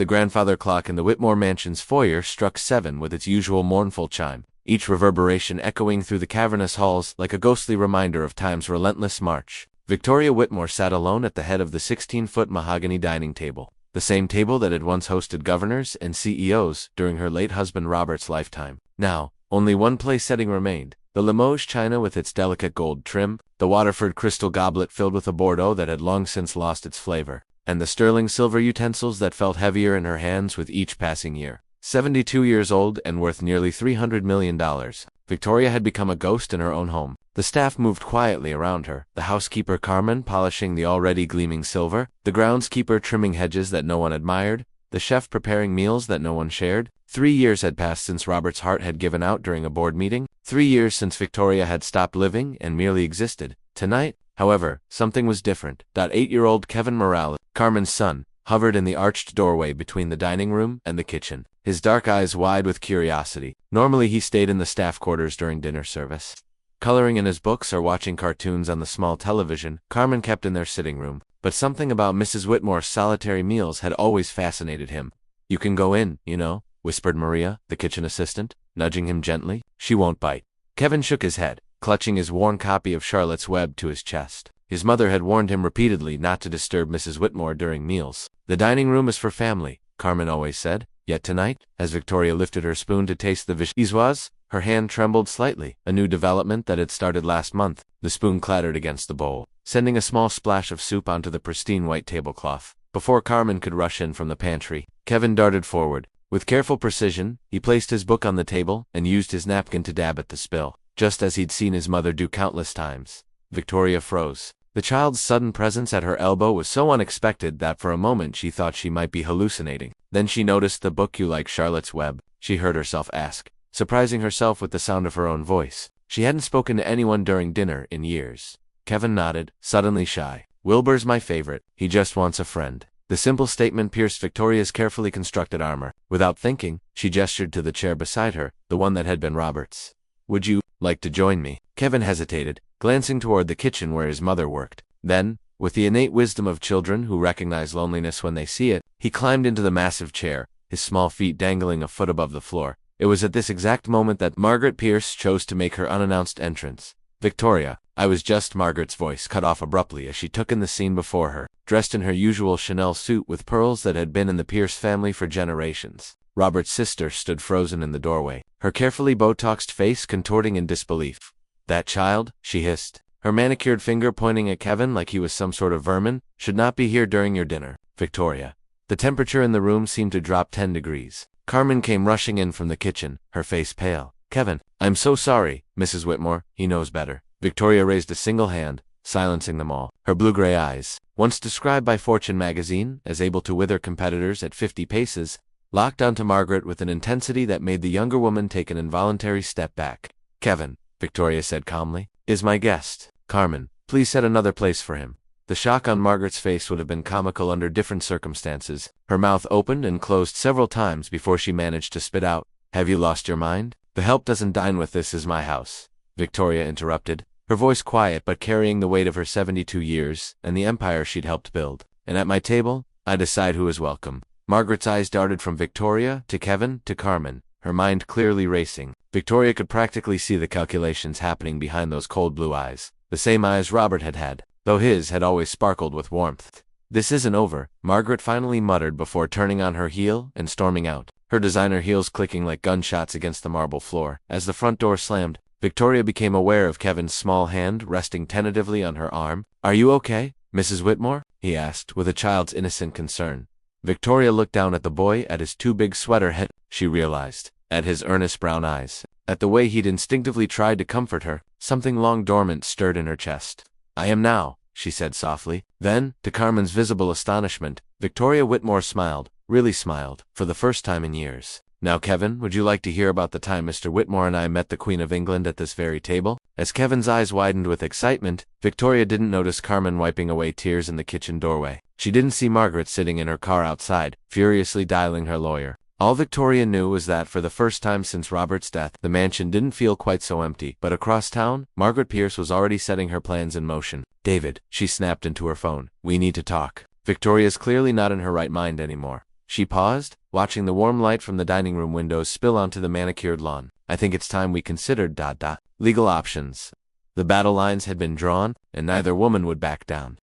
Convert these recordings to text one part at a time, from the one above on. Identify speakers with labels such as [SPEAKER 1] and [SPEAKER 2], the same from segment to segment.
[SPEAKER 1] The grandfather clock in the Whitmore mansion's foyer struck 7 with its usual mournful chime, each reverberation echoing through the cavernous halls like a ghostly reminder of time's relentless march. Victoria Whitmore sat alone at the head of the 16-foot mahogany dining table, the same table that had once hosted governors and CEOs during her late husband Robert's lifetime. Now, only one place setting remained: the Limoges china with its delicate gold trim, the Waterford crystal goblet filled with a Bordeaux that had long since lost its flavor, and the sterling silver utensils that felt heavier in her hands with each passing year. 72 years old and worth nearly $300 million, Victoria had become a ghost in her own home. The staff moved quietly around her, the housekeeper Carmen polishing the already gleaming silver, the groundskeeper trimming hedges that no one admired, the chef preparing meals that no one shared. 3 years had passed since Robert's heart had given out during a board meeting. 3 years since Victoria had stopped living and merely existed. Tonight, however, something was different. 8-year-old Kevin Morales, Carmen's son, hovered in the arched doorway between the dining room and the kitchen, his dark eyes wide with curiosity. Normally he stayed in the staff quarters during dinner service, coloring in his books or watching cartoons on the small television Carmen kept in their sitting room, but something about Mrs. Whitmore's solitary meals had always fascinated him. "You can go in, you know," whispered Maria, the kitchen assistant, nudging him gently. "She won't bite." Kevin shook his head, clutching his worn copy of Charlotte's Web to his chest. His mother had warned him repeatedly not to disturb Mrs. Whitmore during meals. "The dining room is for family," Carmen always said. Yet tonight, as Victoria lifted her spoon to taste the vichyssoise, her hand trembled slightly, a new development that had started last month. The spoon clattered against the bowl, sending a small splash of soup onto the pristine white tablecloth. Before Carmen could rush in from the pantry, Kevin darted forward. With careful precision, he placed his book on the table and used his napkin to dab at the spill, just as he'd seen his mother do countless times. Victoria froze. The child's sudden presence at her elbow was so unexpected that for a moment she thought she might be hallucinating. Then she noticed the book. "You like Charlotte's Web?" she heard herself ask, surprising herself with the sound of her own voice. She hadn't spoken to anyone during dinner in years. Kevin nodded, suddenly shy. "Wilbur's my favorite. He just wants a friend." The simple statement pierced Victoria's carefully constructed armor. Without thinking, she gestured to the chair beside her, the one that had been Robert's. "Would you like to join me?" Kevin hesitated, glancing toward the kitchen where his mother worked. Then, with the innate wisdom of children who recognize loneliness when they see it, he climbed into the massive chair, his small feet dangling a foot above the floor. It was at this exact moment that Margaret Pierce chose to make her unannounced entrance. "Victoria, I was just..." Margaret's voice cut off abruptly as she took in the scene before her, dressed in her usual Chanel suit with pearls that had been in the Pierce family for generations. Robert's sister stood frozen in the doorway, her carefully Botoxed face contorting in disbelief. "That child," she hissed, her manicured finger pointing at Kevin like he was some sort of vermin, "should not be here during your dinner." Victoria. The temperature in the room seemed to drop 10 degrees. Carmen came rushing in from the kitchen, her face pale. "Kevin, I'm so sorry, Mrs. Whitmore, he knows better." Victoria raised a single hand, silencing them all. Her blue-gray eyes, once described by Fortune magazine as able to wither competitors at 50 paces, locked onto Margaret with an intensity that made the younger woman take an involuntary step back. "Kevin," Victoria said calmly, "is my guest. Carmen, please set another place for him." The shock on Margaret's face would have been comical under different circumstances. Her mouth opened and closed several times before she managed to spit out, "Have you lost your mind? The help doesn't dine with. This is my house," Victoria interrupted, her voice quiet but carrying the weight of her 72 years and the empire she'd helped build. "And at my table, I decide who is welcome." Margaret's eyes darted from Victoria to Kevin to Carmen, her mind clearly racing. Victoria could practically see the calculations happening behind those cold blue eyes, the same eyes Robert had had, though his had always sparkled with warmth. "This isn't over," Margaret finally muttered before turning on her heel and storming out, her designer heels clicking like gunshots against the marble floor. As the front door slammed, Victoria became aware of Kevin's small hand resting tentatively on her arm. "Are you okay, Mrs. Whitmore?" he asked, with a child's innocent concern. Victoria looked down at the boy, at his too big sweater head, she realized, at his earnest brown eyes, at the way he'd instinctively tried to comfort her. Something long dormant stirred in her chest. "I am now," she said softly. Then, to Carmen's visible astonishment, Victoria Whitmore smiled, really smiled, for the first time in years. "Now Kevin, would you like to hear about the time Mr. Whitmore and I met the Queen of England at this very table?" As Kevin's eyes widened with excitement, Victoria didn't notice Carmen wiping away tears in the kitchen doorway. She didn't see Margaret sitting in her car outside, furiously dialing her lawyer. All Victoria knew was that for the first time since Robert's death, the mansion didn't feel quite so empty. But across town, Margaret Pierce was already setting her plans in motion. "David," she snapped into her phone, "we need to talk." Victoria's clearly not in her right mind anymore. She paused, watching the warm light from the dining room windows spill onto the manicured lawn. I think it's time we considered ... legal options. The battle lines had been drawn, and neither woman would back down.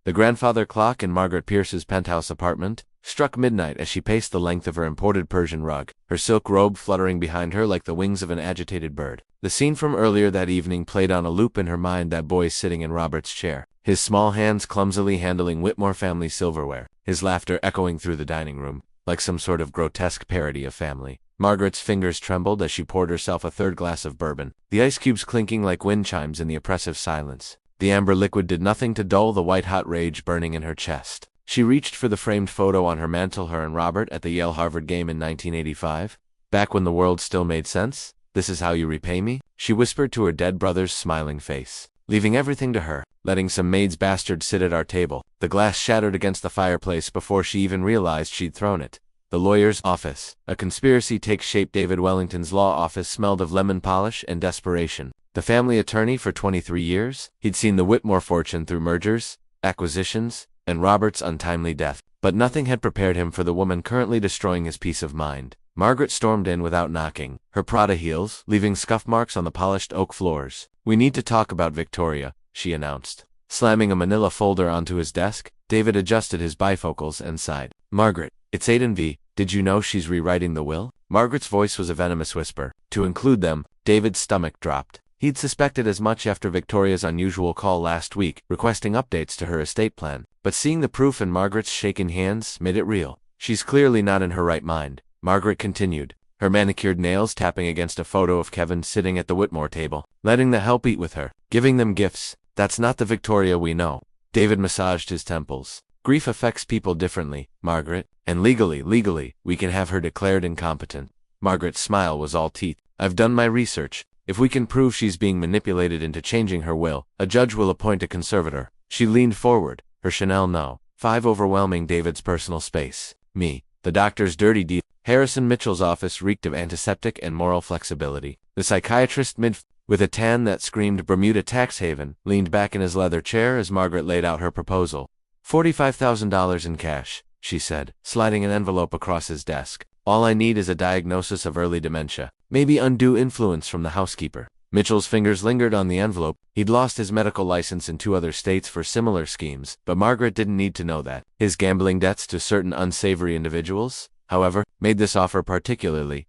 [SPEAKER 1] The grandfather clock in Margaret Pierce's penthouse apartment struck midnight as she paced the length of her imported Persian rug, her silk robe fluttering behind her like the wings of an agitated bird. The scene from earlier that evening played on a loop in her mind, that boy sitting in Robert's chair, his small hands clumsily handling Whitmore family silverware, his laughter echoing through the dining room, like some sort of grotesque parody of family. Margaret's fingers trembled as she poured herself a third glass of bourbon, the ice cubes clinking like wind chimes in the oppressive silence. The amber liquid did nothing to dull the white-hot rage burning in her chest. She reached for the framed photo on her mantel, her and Robert at the Yale-Harvard game in 1985. Back when the world still made sense? This is how you repay me? She whispered to her dead brother's smiling face, leaving everything to her, letting some maid's bastard sit at our table. The glass shattered against the fireplace before she even realized she'd thrown it. The lawyer's office. A conspiracy takes shape. David Wellington's law office smelled of lemon polish and desperation. The family attorney for 23 years, he'd seen the Whitmore fortune through mergers, acquisitions, and Robert's untimely death, but nothing had prepared him for the woman currently destroying his peace of mind. Margaret stormed in without knocking, her Prada heels leaving scuff marks on the polished oak floors. "We need to talk about Victoria," she announced. Slamming a manila folder onto his desk, David adjusted his bifocals and sighed. "Margaret, it's Aiden V. Did you know she's rewriting the will?" Margaret's voice was a venomous whisper. To include them, David's stomach dropped. He'd suspected as much after Victoria's unusual call last week, requesting updates to her estate plan. But seeing the proof in Margaret's shaking hands made it real. "She's clearly not in her right mind," Margaret continued, her manicured nails tapping against a photo of Kevin sitting at the Whitmore table, letting the help eat with her, giving them gifts. "That's not the Victoria we know." David massaged his temples. "Grief affects people differently, Margaret, and legally, we can have her declared incompetent." Margaret's smile was all teeth. "I've done my research. If we can prove she's being manipulated into changing her will, a judge will appoint a conservator." She leaned forward, her Chanel No. 5 overwhelming David's personal space. "Me, the doctor's dirty deed." Harrison Mitchell's office reeked of antiseptic and moral flexibility. The psychiatrist, with a tan that screamed Bermuda tax haven, leaned back in his leather chair as Margaret laid out her proposal. $45,000 in cash, she said, sliding an envelope across his desk. "All I need is a diagnosis of early dementia, maybe undue influence from the housekeeper." Mitchell's fingers lingered on the envelope. He'd lost his medical license in 2 other states for similar schemes, but Margaret didn't need to know that. His gambling debts to certain unsavory individuals, however, made this offer particularly ...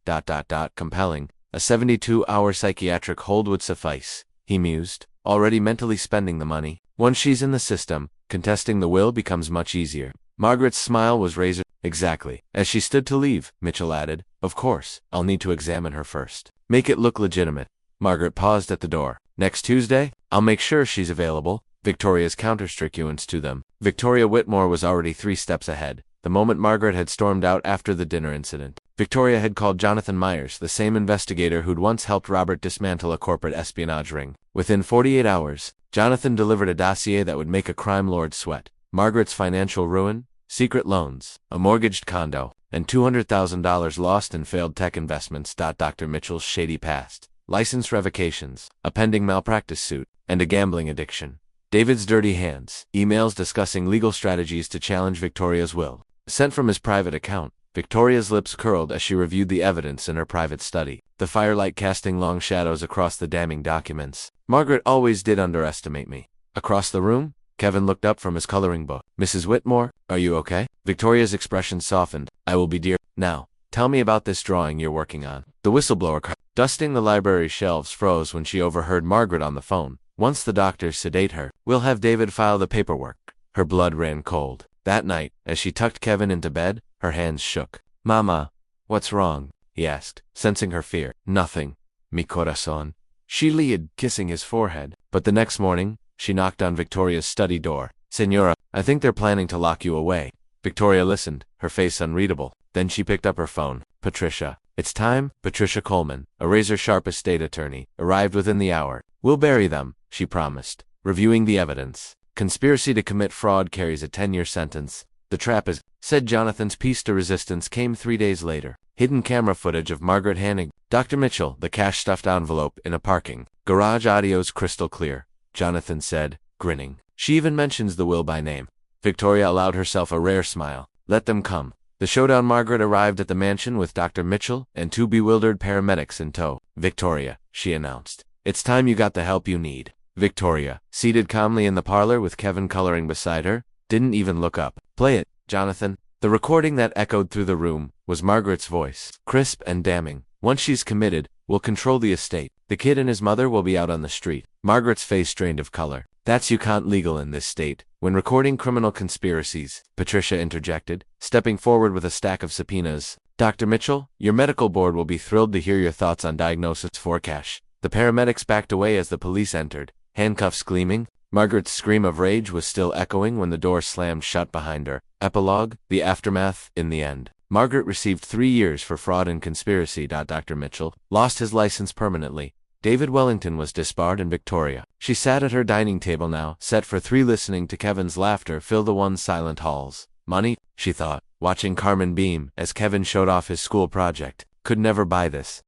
[SPEAKER 1] compelling. A 72-hour psychiatric hold would suffice, he mused, already mentally spending the money. Once she's in the system, contesting the will becomes much easier. Margaret's smile was razor. "Exactly." As she stood to leave, Mitchell added, "Of course, I'll need to examine her first. Make it look legitimate." Margaret paused at the door. "Next Tuesday? I'll make sure she's available." Victoria's counterstructuance to them. Victoria Whitmore was already 3 steps ahead. The moment Margaret had stormed out after the dinner incident, Victoria had called Jonathan Myers, the same investigator who'd once helped Robert dismantle a corporate espionage ring. Within 48 hours, Jonathan delivered a dossier that would make a crime lord sweat. Margaret's financial ruin, secret loans, a mortgaged condo, and $200,000 lost in failed tech investments. Dr. Mitchell's shady past, license revocations, a pending malpractice suit, and a gambling addiction. David's dirty hands, emails discussing legal strategies to challenge Victoria's will. Sent from his private account. Victoria's lips curled as she reviewed the evidence in her private study, the firelight casting long shadows across the damning documents. "Margaret always did underestimate me." Across the room, Kevin looked up from his coloring book. "Mrs. Whitmore, are you okay?" Victoria's expression softened. "I will be, dear. Now, tell me about this drawing you're working on." The whistleblower dusting the library shelves froze when she overheard Margaret on the phone. "Once the doctors sedate her, we'll have David file the paperwork." Her blood ran cold. That night, as she tucked Kevin into bed, her hands shook. "Mama, what's wrong?" he asked, sensing her fear. "Nothing, mi corazón," she lied, kissing his forehead. But the next morning, she knocked on Victoria's study door. "Señora, I think they're planning to lock you away." Victoria listened, her face unreadable. Then she picked up her phone. "Patricia. It's time." Patricia Coleman, a razor-sharp estate attorney, arrived within the hour. "We'll bury them," she promised, reviewing the evidence. "Conspiracy to commit fraud carries a 10-year sentence. The trap is," said Jonathan's piece de resistance came 3 days later. Hidden camera footage of Margaret handing Dr. Mitchell the cash-stuffed envelope in a parking garage. Audio's crystal clear, Jonathan said, grinning. "She even mentions the will by name." Victoria allowed herself a rare smile. "Let them come. The showdown. Margaret arrived at the mansion with Dr. Mitchell and 2 bewildered paramedics in tow. "Victoria," she announced, "it's time you got the help you need." Victoria, seated calmly in the parlor with Kevin coloring beside her, didn't even look up. "Play it, Jonathan." The recording that echoed through the room was Margaret's voice, crisp and damning. "Once she's committed, we'll control the estate. The kid and his mother will be out on the street." Margaret's face drained of color. "That's you can't legal in this state. When recording criminal conspiracies," Patricia interjected, stepping forward with a stack of subpoenas. "Dr. Mitchell, your medical board will be thrilled to hear your thoughts on diagnosis for cash." The paramedics backed away as the police entered, handcuffs gleaming. Margaret's scream of rage was still echoing when the door slammed shut behind her. Epilogue, the aftermath. In the end, Margaret received 3 years for fraud and conspiracy. Dr. Mitchell lost his license permanently. David Wellington was disbarred, and Victoria, she sat at her dining table now, set for 3, listening to Kevin's laughter fill the once silent halls. Money, she thought, watching Carmen beam as Kevin showed off his school project, could never buy this.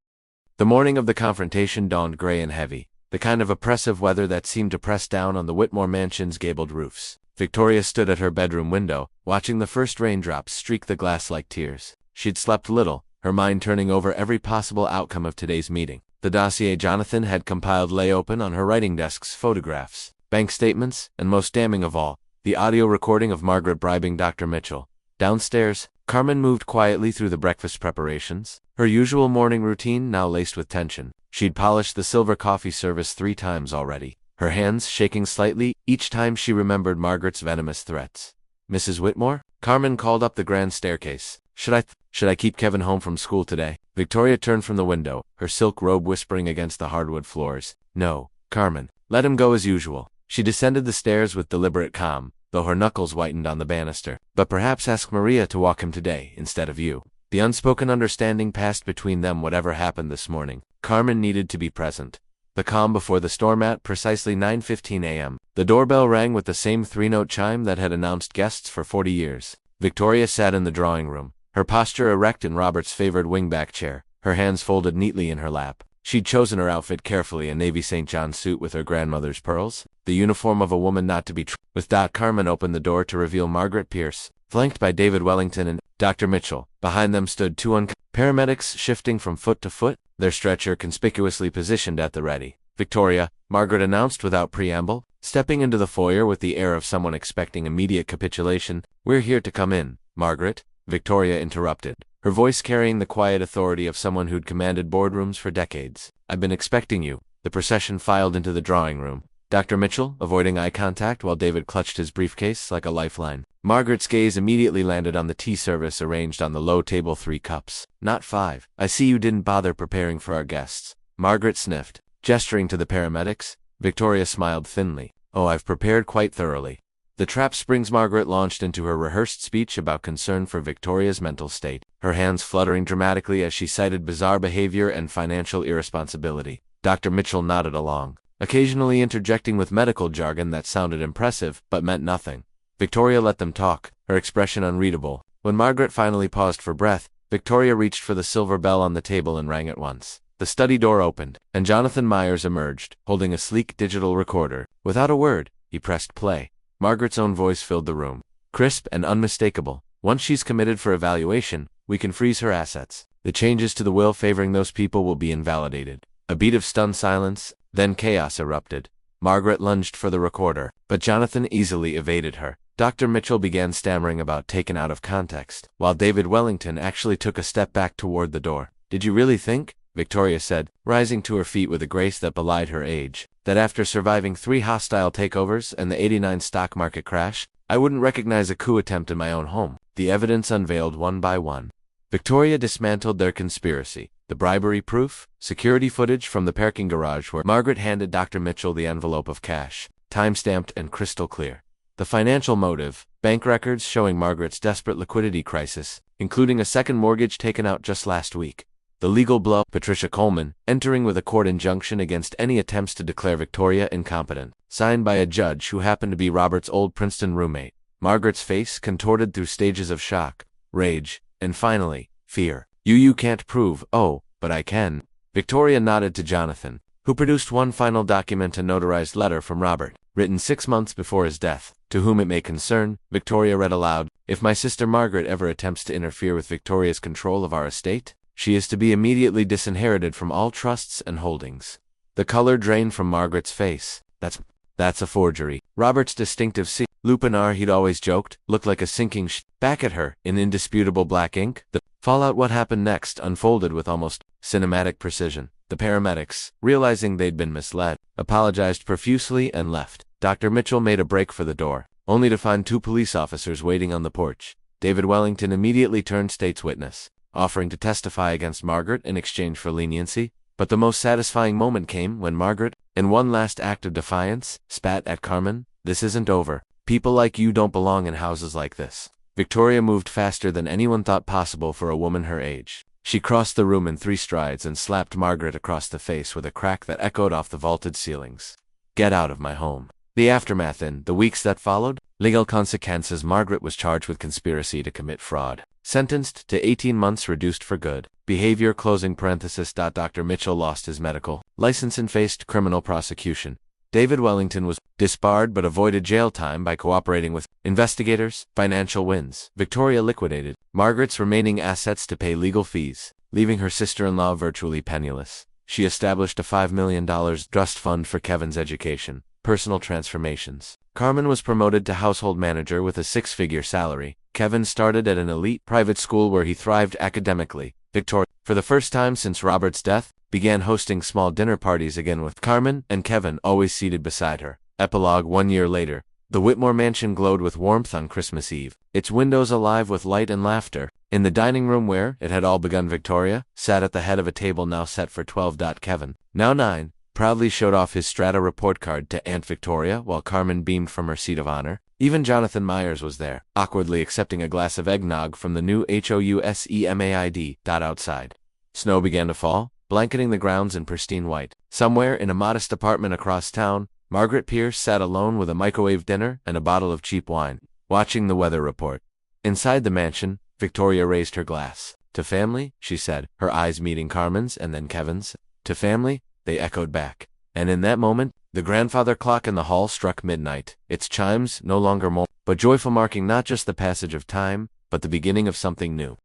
[SPEAKER 1] The morning of the confrontation dawned gray and heavy, the kind of oppressive weather that seemed to press down on the Whitmore mansion's gabled roofs. Victoria stood at her bedroom window, watching the first raindrops streak the glass like tears. She'd slept little, her mind turning over every possible outcome of today's meeting. The dossier Jonathan had compiled lay open on her writing desk's photographs, bank statements, and most damning of all, the audio recording of Margaret bribing Dr. Mitchell. Downstairs, Carmen moved quietly through the breakfast preparations, her usual morning routine now laced with tension. She'd polished the silver coffee service 3 times already, her hands shaking slightly each time she remembered Margaret's venomous threats. "Mrs. Whitmore?" Carmen called up the grand staircase. Should I keep Kevin home from school today?" Victoria turned from the window, her silk robe whispering against the hardwood floors. "No, Carmen. Let him go as usual." She descended the stairs with deliberate calm, though her knuckles whitened on the banister. "But perhaps ask Maria to walk him today, instead of you." The unspoken understanding passed between them. Whatever happened this morning, Carmen needed to be present. The calm before the storm. At precisely 9:15 a.m., the doorbell rang with the same 3-note chime that had announced guests for 40 years. Victoria sat in the drawing room, her posture erect in Robert's favored wingback chair, her hands folded neatly in her lap. She'd chosen her outfit carefully, a navy St. John suit with her grandmother's pearls, the uniform of a woman not to be with. Carmen opened the door to reveal Margaret Pierce, flanked by David Wellington and Dr. Mitchell. Behind them stood 2 paramedics, shifting from foot to foot, their stretcher conspicuously positioned at the ready. "Victoria," Margaret announced without preamble, stepping into the foyer with the air of someone expecting immediate capitulation. "We're here to come in." "Margaret," Victoria interrupted, her voice carrying the quiet authority of someone who'd commanded boardrooms for decades. "I've been expecting you." The procession filed into the drawing room, Dr. Mitchell avoiding eye contact while David clutched his briefcase like a lifeline. Margaret's gaze immediately landed on the tea service arranged on the low table, 3 cups, not 5. "I see you didn't bother preparing for our guests." Margaret sniffed, gesturing to the paramedics. Victoria smiled thinly. "Oh, I've prepared quite thoroughly." The trap springs. Margaret launched into her rehearsed speech about concern for Victoria's mental state, her hands fluttering dramatically as she cited bizarre behavior and financial irresponsibility. Dr. Mitchell nodded along, occasionally interjecting with medical jargon that sounded impressive but meant nothing. Victoria let them talk, her expression unreadable. When Margaret finally paused for breath, Victoria reached for the silver bell on the table and rang it once. The study door opened, and Jonathan Myers emerged, holding a sleek digital recorder. Without a word, he pressed play. Margaret's own voice filled the room, crisp and unmistakable. "Once she's committed for evaluation, we can freeze her assets. The changes to the will favoring those people will be invalidated." A beat of stunned silence, then chaos erupted. Margaret lunged for the recorder, but Jonathan easily evaded her. Dr. Mitchell began stammering about taken out of context, while David Wellington actually took a step back toward the door. "Did you really think," Victoria said, rising to her feet with a grace that belied her age, "that after surviving 3 hostile takeovers and the '89 stock market crash, I wouldn't recognize a coup attempt in my own home?" The evidence unveiled one by one. Victoria dismantled their conspiracy. The bribery proof, security footage from the parking garage where Margaret handed Dr. Mitchell the envelope of cash, time-stamped and crystal clear. The financial motive, bank records showing Margaret's desperate liquidity crisis, including a second mortgage taken out just last week. The legal blow, Patricia Coleman, entering with a court injunction against any attempts to declare Victoria incompetent, signed by a judge who happened to be Robert's old Princeton roommate. Margaret's face contorted through stages of shock, rage, and finally, fear. You can't prove." "Oh, but I can." Victoria nodded to Jonathan, who produced one final document, a notarized letter from Robert, written 6 months before his death. "To whom it may concern," Victoria read aloud, If my sister Margaret ever attempts to interfere with Victoria's control of our estate, she is to be immediately disinherited from all trusts and holdings. The color drained from Margaret's face. That's a forgery. Robert's distinctive lupinar, he'd always joked, looked like a sinking back at her in indisputable black ink. The fallout what happened next unfolded with almost cinematic precision. The paramedics, realizing they'd been misled, apologized profusely and left. Dr. Mitchell made a break for the door, only to find 2 police officers waiting on the porch. David Wellington immediately turned state's witness, offering to testify against Margaret in exchange for leniency. But the most satisfying moment came when Margaret, in one last act of defiance, spat at Carmen. "This isn't over. People like you don't belong in houses like this." Victoria moved faster than anyone thought possible for a woman her age. She crossed the room in 3 strides and slapped Margaret across the face with a crack that echoed off the vaulted ceilings. "Get out of my home." The aftermath in the weeks that followed, legal consequences. Margaret was charged with conspiracy to commit fraud, sentenced to 18 months reduced for good behavior. Dr. Mitchell lost his medical license and faced criminal prosecution. David Wellington was disbarred but avoided jail time by cooperating with investigators. Financial wins. Victoria liquidated Margaret's remaining assets to pay legal fees, leaving her sister-in-law virtually penniless. She established a $5 million trust fund for Kevin's education. Personal transformations. Carmen was promoted to household manager with a 6-figure salary. Kevin started at an elite private school where he thrived academically. Victoria, for the first time since Robert's death, began hosting small dinner parties again with Carmen and Kevin always seated beside her. Epilogue. 1 year later, the Whitmore mansion glowed with warmth on Christmas Eve, its windows alive with light and laughter. In the dining room where it had all begun, Victoria sat at the head of a table now set for 12. Kevin, now 9, proudly showed off his Strata report card to Aunt Victoria while Carmen beamed from her seat of honor. Even Jonathan Myers was there, awkwardly accepting a glass of eggnog from the new housemaid. Outside, snow began to fall, blanketing the grounds in pristine white. Somewhere in a modest apartment across town, Margaret Pierce sat alone with a microwave dinner and a bottle of cheap wine, watching the weather report. Inside the mansion, Victoria raised her glass. "To family," she said, her eyes meeting Carmen's and then Kevin's. "To family," they echoed back. And in that moment, the grandfather clock in the hall struck midnight, its chimes no longer more, but joyful, marking not just the passage of time, but the beginning of something new.